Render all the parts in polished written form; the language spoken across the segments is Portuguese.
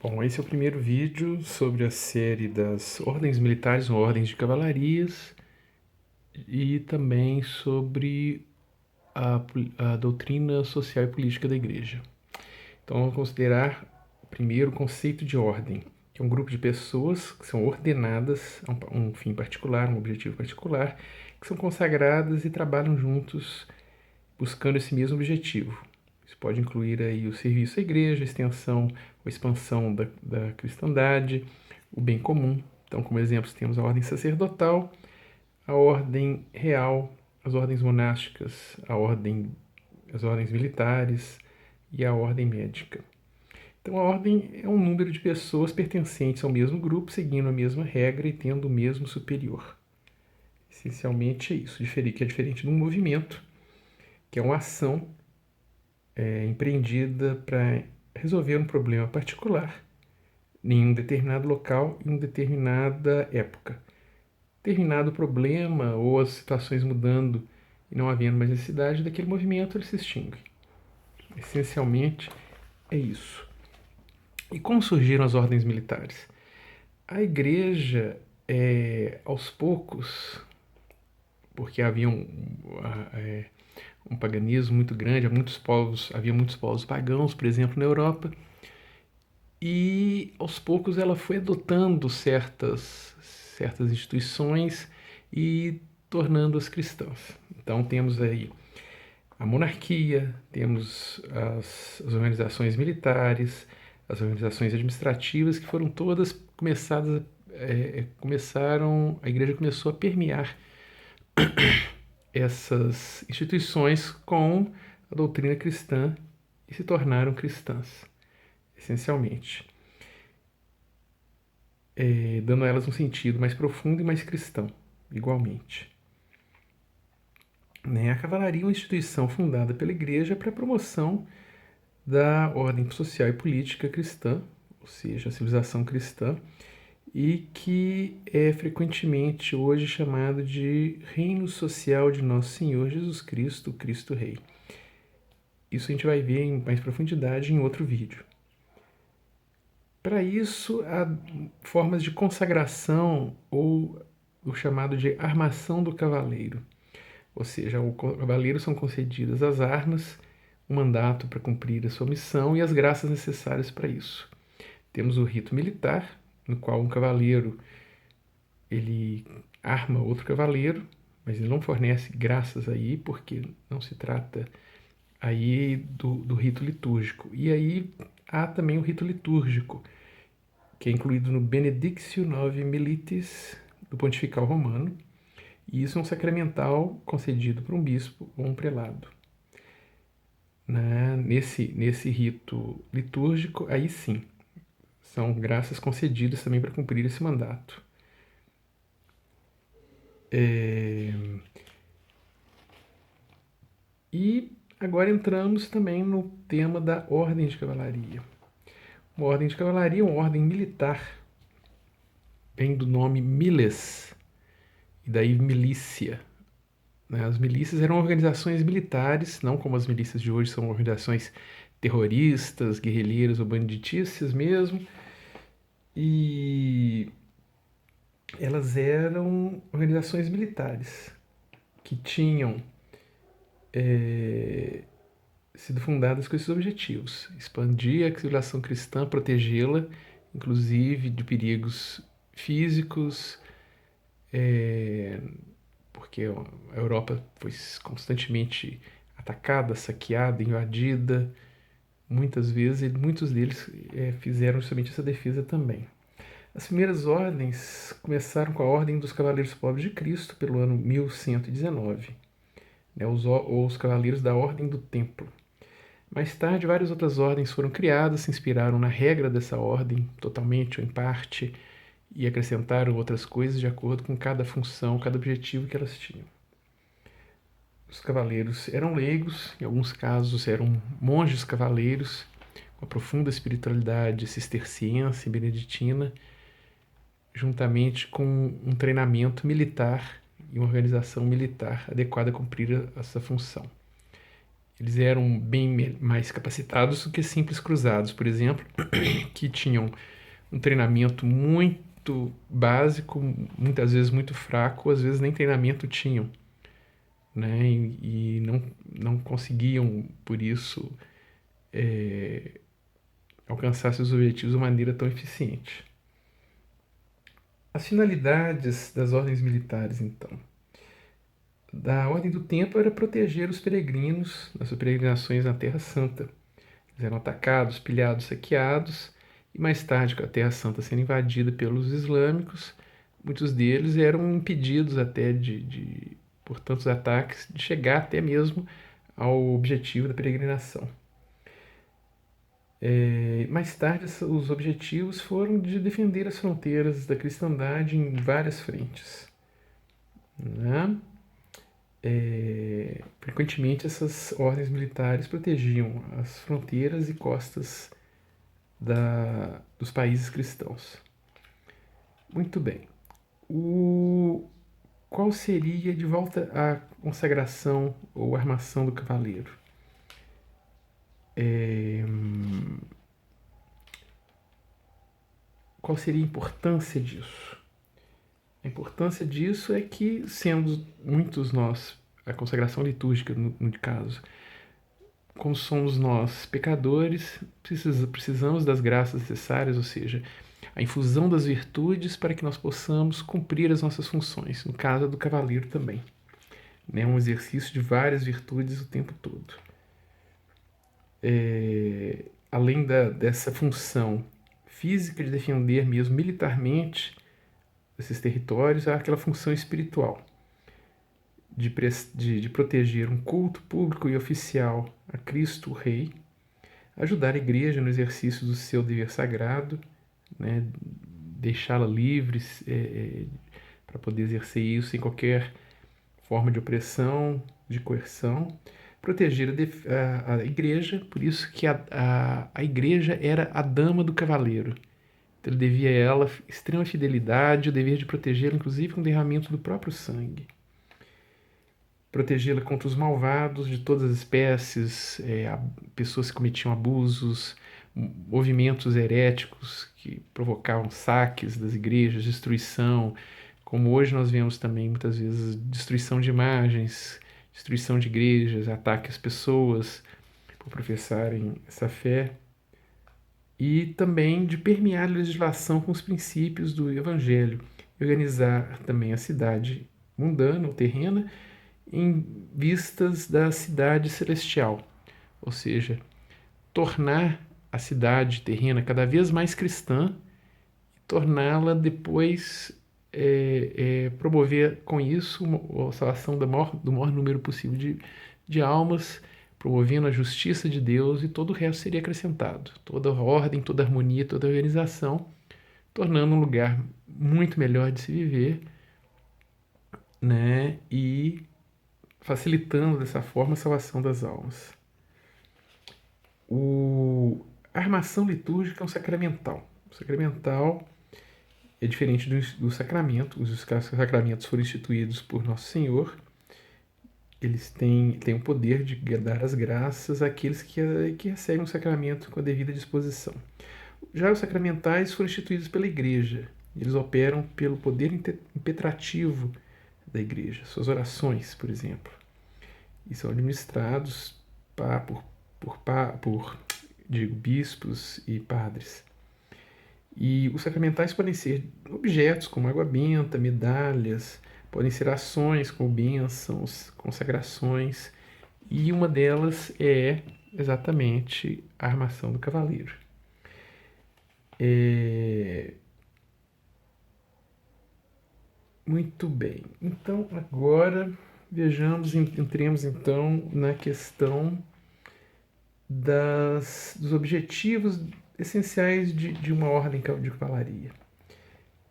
Bom, esse é o primeiro vídeo sobre a série das ordens militares ou ordens de cavalarias e também sobre a doutrina social e política da Igreja. Então, vamos considerar primeiro o conceito de ordem, que é um grupo de pessoas que são ordenadas a um fim particular, um objetivo particular, que são consagradas e trabalham juntos buscando esse mesmo objetivo. Isso pode incluir aí o serviço à igreja, a extensão ou expansão da cristandade, o bem comum. Então, como exemplos, temos a ordem sacerdotal, a ordem real, as ordens monásticas, as ordens militares e a ordem médica. Então, a ordem é um número de pessoas pertencentes ao mesmo grupo, seguindo a mesma regra e tendo o mesmo superior. Essencialmente é isso, que é diferente de um movimento, que é uma ação empreendida para resolver um problema particular em um determinado local, em uma determinada época. Determinado problema ou as situações mudando e não havendo mais necessidade daquele movimento, ele se extingue. Essencialmente é isso. E como surgiram as ordens militares? A igreja, aos poucos, porque havia um paganismo muito grande, havia muitos povos pagãos, por exemplo, na Europa, e aos poucos ela foi adotando certas instituições e tornando-as cristãs. Então temos aí a monarquia, temos as organizações militares, as organizações administrativas, que foram todas a igreja começou a permear essas instituições com a doutrina cristã e se tornaram cristãs, essencialmente, dando a elas um sentido mais profundo e mais cristão, igualmente. A cavalaria é uma instituição fundada pela Igreja para a promoção da ordem social e política cristã, ou seja, a civilização cristã, e que é frequentemente hoje chamado de Reino Social de Nosso Senhor Jesus Cristo, Cristo Rei. Isso a gente vai ver em mais profundidade em outro vídeo. Para isso, há formas de consagração ou o chamado de armação do cavaleiro. Ou seja, ao cavaleiro são concedidas as armas, o mandato para cumprir a sua missão e as graças necessárias para isso. Temos o rito militar, no qual um cavaleiro ele arma outro cavaleiro, mas ele não fornece graças aí, porque não se trata aí do rito litúrgico. E aí há também o rito litúrgico, que é incluído no Benedictio Novi Militis do Pontifical Romano, e isso é um sacramental concedido por um bispo ou um prelado. Nesse rito litúrgico, aí sim, são graças concedidas também para cumprir esse mandato. E agora entramos também no tema da ordem de cavalaria. Uma ordem de cavalaria é uma ordem militar, vem do nome miles, e daí milícia. As milícias eram organizações militares, não como as milícias de hoje, são organizações terroristas, guerrilheiras ou banditícias mesmo, e elas eram organizações militares que tinham sido fundadas com esses objetivos: expandir a civilização cristã, protegê-la, inclusive de perigos físicos, porque a Europa foi constantemente atacada, saqueada, invadida, muitas vezes, e muitos deles fizeram justamente essa defesa também. As primeiras ordens começaram com a Ordem dos Cavaleiros Pobres de Cristo, pelo ano 1119, os Cavaleiros da Ordem do Templo. Mais tarde, várias outras ordens foram criadas, se inspiraram na regra dessa ordem, totalmente ou em parte, e acrescentaram outras coisas de acordo com cada função, cada objetivo que elas tinham. Os cavaleiros eram leigos, em alguns casos eram monges cavaleiros, com a profunda espiritualidade cisterciense e beneditina, juntamente com um treinamento militar e uma organização militar adequada a cumprir essa função. Eles eram bem mais capacitados do que simples cruzados, por exemplo, que tinham um treinamento muito básico, muitas vezes muito fraco, às vezes nem treinamento tinham, né? E não conseguiam, por isso, alcançar seus objetivos de maneira tão eficiente. As finalidades das ordens militares, então. Da Ordem do Tempo era proteger os peregrinos nas suas peregrinações na Terra Santa. Eles eram atacados, pilhados, saqueados, e mais tarde, com a Terra Santa sendo invadida pelos islâmicos, muitos deles eram impedidos até por tantos ataques, de chegar até mesmo ao objetivo da peregrinação. Mais tarde, os objetivos foram de defender as fronteiras da cristandade em várias frentes, né? Frequentemente, essas ordens militares protegiam as fronteiras e costas dos países cristãos. Muito bem. Qual seria, de volta, a consagração ou armação do cavaleiro? Qual seria a importância disso? A importância disso é que, sendo muitos nós, a consagração litúrgica, no caso, como somos nós pecadores, precisamos das graças necessárias, ou seja, a infusão das virtudes para que nós possamos cumprir as nossas funções. No caso do cavaleiro também. É um exercício de várias virtudes o tempo todo. Além dessa função física de defender mesmo militarmente esses territórios, há aquela função espiritual de proteger um culto público e oficial a Cristo Rei, ajudar a Igreja no exercício do seu dever sagrado, né, deixá-la livre para poder exercer isso sem qualquer forma de opressão, de coerção, proteger a Igreja, por isso que a Igreja era a dama do cavaleiro. Então, ele devia a ela extrema fidelidade, o dever de protegê-la, inclusive com o derramamento do próprio sangue. Protegê-la contra os malvados de todas as espécies, pessoas que cometiam abusos, movimentos heréticos que provocavam saques das igrejas, destruição, como hoje nós vemos também muitas vezes destruição de imagens, destruição de igrejas, ataque às pessoas por professarem essa fé, e também de permear a legislação com os princípios do Evangelho, e organizar também a cidade mundana ou terrena em vistas da cidade celestial, ou seja, tornar a cidade terrena cada vez mais cristã e torná-la depois promover com isso a salvação do maior número possível de almas, promovendo a justiça de Deus, e todo o resto seria acrescentado, toda a ordem, toda a harmonia, toda a organização, tornando um lugar muito melhor de se viver, né? E facilitando dessa forma a salvação das almas. A armação litúrgica é um sacramental. O sacramental é diferente do sacramento. Os sacramentos foram instituídos por Nosso Senhor. Eles têm o poder de dar as graças àqueles que recebem o sacramento com a devida disposição. Já os sacramentais foram instituídos pela Igreja. Eles operam pelo poder impetrativo da Igreja. Suas orações, por exemplo, e são administrados por bispos e padres. E os sacramentais podem ser objetos como água benta, medalhas, podem ser ações como bênçãos, consagrações, e uma delas é exatamente a armação do cavaleiro. Muito bem, então agora entremos então na questão dos objetivos essenciais de uma ordem de cavalaria.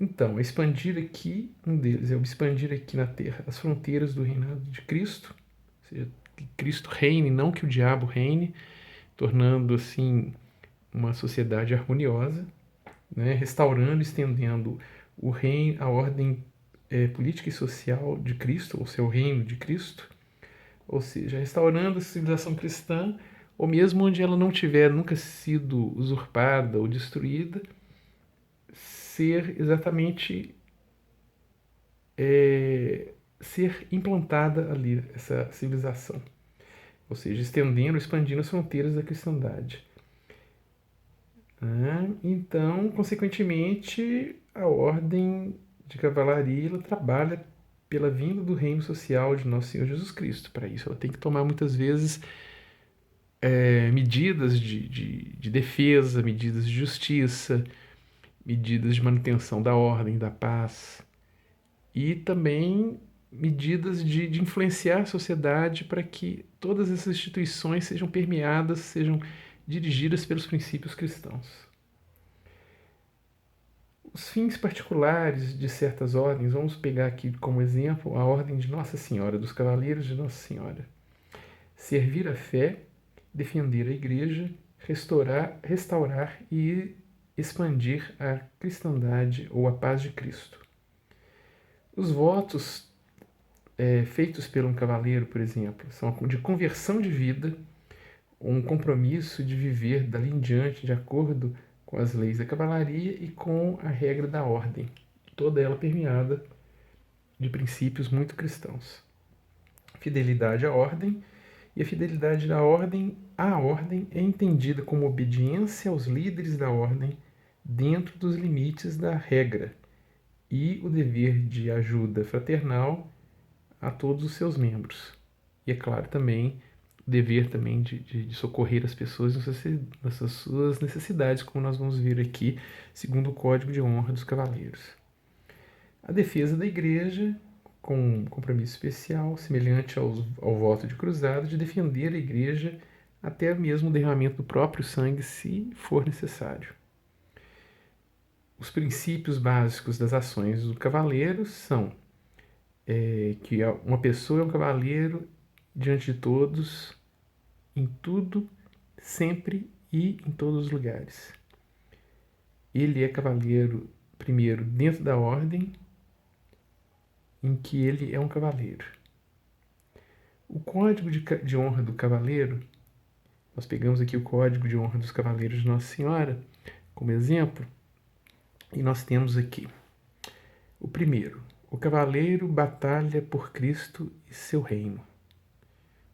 Então, um deles é expandir aqui na Terra as fronteiras do reinado de Cristo, ou seja, que Cristo reine, não que o diabo reine, tornando assim uma sociedade harmoniosa, né, restaurando, estendendo o reino, a ordem política e social de Cristo, o seu reino de Cristo, ou seja, restaurando a civilização cristã, ou mesmo onde ela não tiver nunca sido usurpada ou destruída, ser exatamente ser implantada ali essa civilização, ou seja, estendendo, expandindo as fronteiras da cristandade. Então, consequentemente, a ordem de cavalaria ela trabalha pela vinda do reino social de nosso Senhor Jesus Cristo. Para isso, ela tem que tomar muitas vezes medidas de defesa, medidas de justiça, medidas de manutenção da ordem, da paz e também medidas de influenciar a sociedade para que todas essas instituições sejam permeadas, sejam dirigidas pelos princípios cristãos. Os fins particulares de certas ordens, vamos pegar aqui como exemplo a ordem de Nossa Senhora, dos Cavaleiros de Nossa Senhora. Servir a fé, defender a igreja, restaurar e expandir a cristandade ou a paz de Cristo. Os votos feitos por um cavaleiro, por exemplo, são de conversão de vida, um compromisso de viver dali em diante de acordo com as leis da cavalaria e com a regra da ordem, toda ela permeada de princípios muito cristãos. Fidelidade à ordem, e a fidelidade da ordem à ordem é entendida como obediência aos líderes da ordem dentro dos limites da regra e o dever de ajuda fraternal a todos os seus membros. E é claro também o dever também de socorrer as pessoas nessas suas necessidades, como nós vamos ver aqui, segundo o Código de Honra dos Cavaleiros. A defesa da igreja, com um compromisso especial, semelhante ao voto de cruzado, de defender a igreja até mesmo o derramamento do próprio sangue, se for necessário. Os princípios básicos das ações do cavaleiro são que uma pessoa é um cavaleiro diante de todos, em tudo, sempre e em todos os lugares. Ele é cavaleiro, primeiro, dentro da ordem em que ele é um cavaleiro. O Código de Honra do Cavaleiro, nós pegamos aqui o Código de Honra dos Cavaleiros de Nossa Senhora como exemplo, e nós temos aqui o primeiro: o cavaleiro batalha por Cristo e seu reino.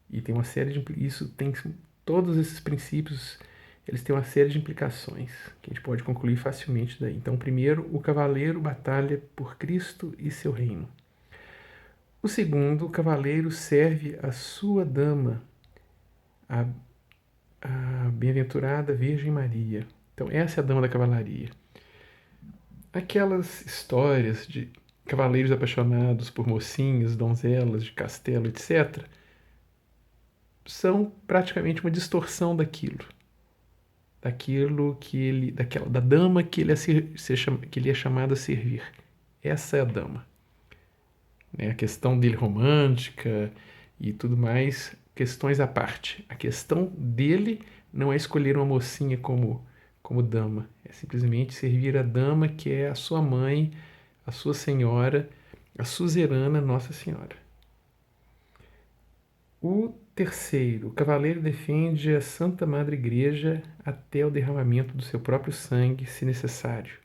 E tem uma série de todos esses princípios, eles têm uma série de implicações que a gente pode concluir facilmente daí. Então, primeiro, o cavaleiro batalha por Cristo e seu reino. O segundo, o cavaleiro serve a sua dama, a bem-aventurada Virgem Maria. Então, essa é a dama da cavalaria. Aquelas histórias de cavaleiros apaixonados por mocinhas, donzelas de castelo, etc., são praticamente uma distorção daquilo da dama que ele é chamado a servir. Essa é a dama. A questão dele romântica e tudo mais, questões à parte. A questão dele não é escolher uma mocinha como dama, é simplesmente servir a dama que é a sua mãe, a sua senhora, a suzerana Nossa Senhora. O terceiro, o cavaleiro defende a Santa Madre Igreja até o derramamento do seu próprio sangue, se necessário.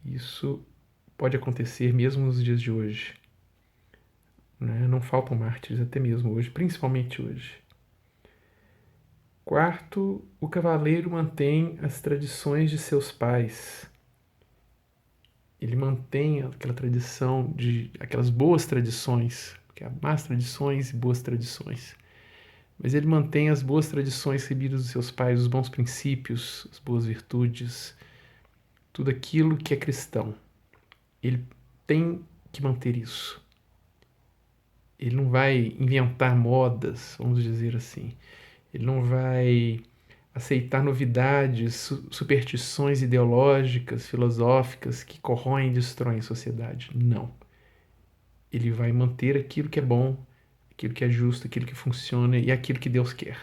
Isso pode acontecer mesmo nos dias de hoje. Não faltam mártires até mesmo hoje, principalmente hoje. Quarto, o cavaleiro mantém as tradições de seus pais. Ele mantém aquela tradição aquelas boas tradições, porque há más tradições e boas tradições. Mas ele mantém as boas tradições recebidas dos seus pais, os bons princípios, as boas virtudes, tudo aquilo que é cristão. Ele tem que manter isso. Ele não vai inventar modas, vamos dizer assim. Ele não vai aceitar novidades, superstições ideológicas, filosóficas que corroem e destroem a sociedade. Não. Ele vai manter aquilo que é bom, aquilo que é justo, aquilo que funciona e aquilo que Deus quer.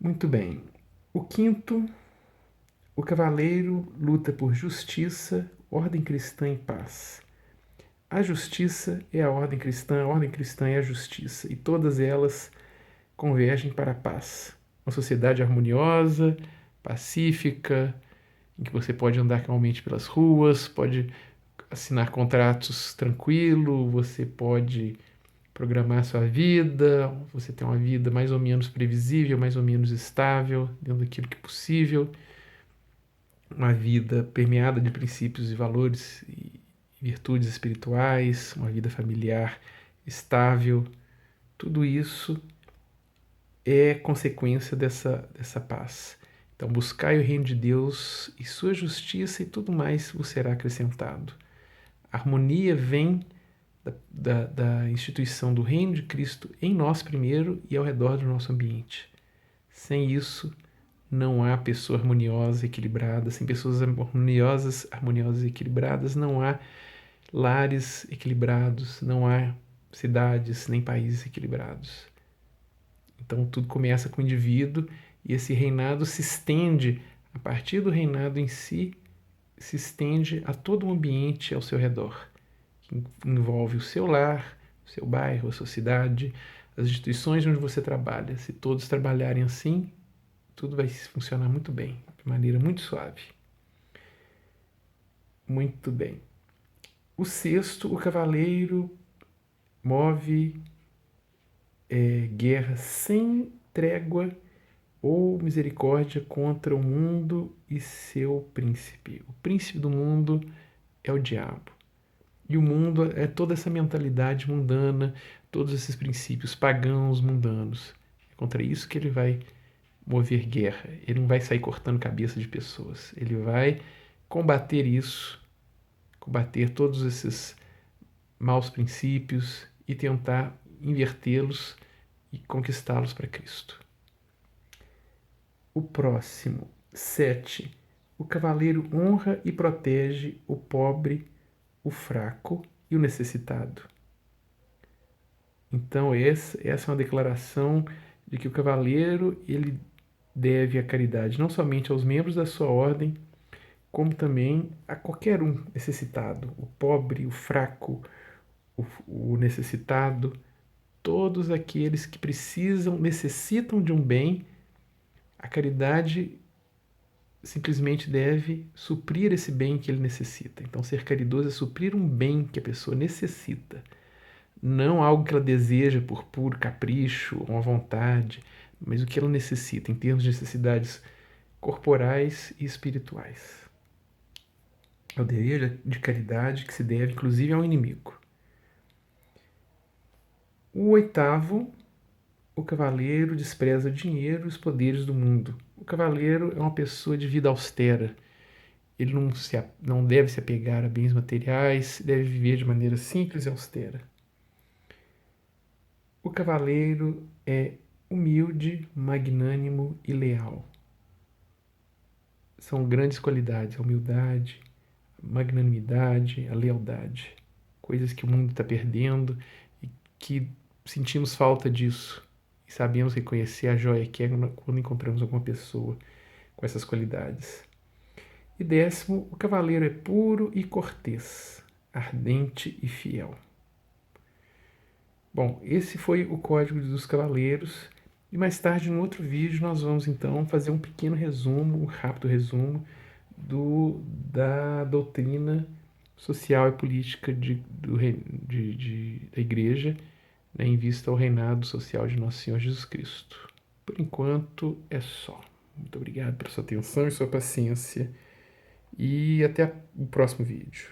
Muito bem. O quinto, o cavaleiro luta por justiça, ordem cristã e paz. A justiça é a ordem cristã é a justiça, e todas elas convergem para a paz. Uma sociedade harmoniosa, pacífica, em que você pode andar calmamente pelas ruas, pode assinar contratos tranquilo, você pode programar sua vida, você tem uma vida mais ou menos previsível, mais ou menos estável, dentro daquilo que é possível, uma vida permeada de princípios e valores e virtudes espirituais, uma vida familiar estável, tudo isso é consequência dessa paz. Então, buscai o reino de Deus e sua justiça, e tudo mais vos será acrescentado. A harmonia vem da instituição do reino de Cristo em nós primeiro e ao redor do nosso ambiente. Sem isso, não há pessoa harmoniosa, equilibrada. Sem pessoas harmoniosas e equilibradas, não há lares equilibrados, não há cidades nem países equilibrados. Então tudo começa com o indivíduo e esse reinado se estende, a partir do reinado em si, se estende a todo o ambiente ao seu redor, que envolve o seu lar, o seu bairro, a sua cidade, as instituições onde você trabalha. Se todos trabalharem assim, tudo vai funcionar muito bem, de maneira muito suave. Muito bem. O sexto, o cavaleiro move guerra sem trégua ou misericórdia contra o mundo e seu príncipe. O príncipe do mundo é o diabo. E o mundo é toda essa mentalidade mundana, todos esses princípios pagãos, mundanos. É contra isso que ele vai mover guerra. Ele não vai sair cortando cabeça de pessoas. Ele vai combater isso, combater todos esses maus princípios e tentar invertê-los e conquistá-los para Cristo. O próximo, 7. O cavaleiro honra e protege o pobre, o fraco e o necessitado. Então essa é uma declaração de que o cavaleiro ele deve a caridade não somente aos membros da sua ordem, como também a qualquer um necessitado, o pobre, o fraco, o necessitado, todos aqueles que necessitam de um bem. A caridade simplesmente deve suprir esse bem que ele necessita. Então, ser caridoso é suprir um bem que a pessoa necessita, não algo que ela deseja por puro capricho ou uma vontade, mas o que ela necessita em termos de necessidades corporais e espirituais. É o dever de caridade que se deve, inclusive, ao inimigo. O oitavo, o cavaleiro despreza o dinheiro e os poderes do mundo. O cavaleiro é uma pessoa de vida austera. Ele não deve se apegar a bens materiais, deve viver de maneira simples e austera. O cavaleiro é humilde, magnânimo e leal. São grandes qualidades, a humildade, a magnanimidade, a lealdade. Coisas que o mundo está perdendo e que sentimos falta disso. E sabemos reconhecer a joia que é quando encontramos alguma pessoa com essas qualidades. E 10º, o cavaleiro é puro e cortês, ardente e fiel. Bom, esse foi o Código dos Cavaleiros. E mais tarde, no outro vídeo, nós vamos então fazer um pequeno resumo, um rápido resumo da doutrina social e política da Igreja, né, em vista ao reinado social de Nosso Senhor Jesus Cristo. Por enquanto, é só. Muito obrigado pela sua atenção e sua paciência. E até o próximo vídeo.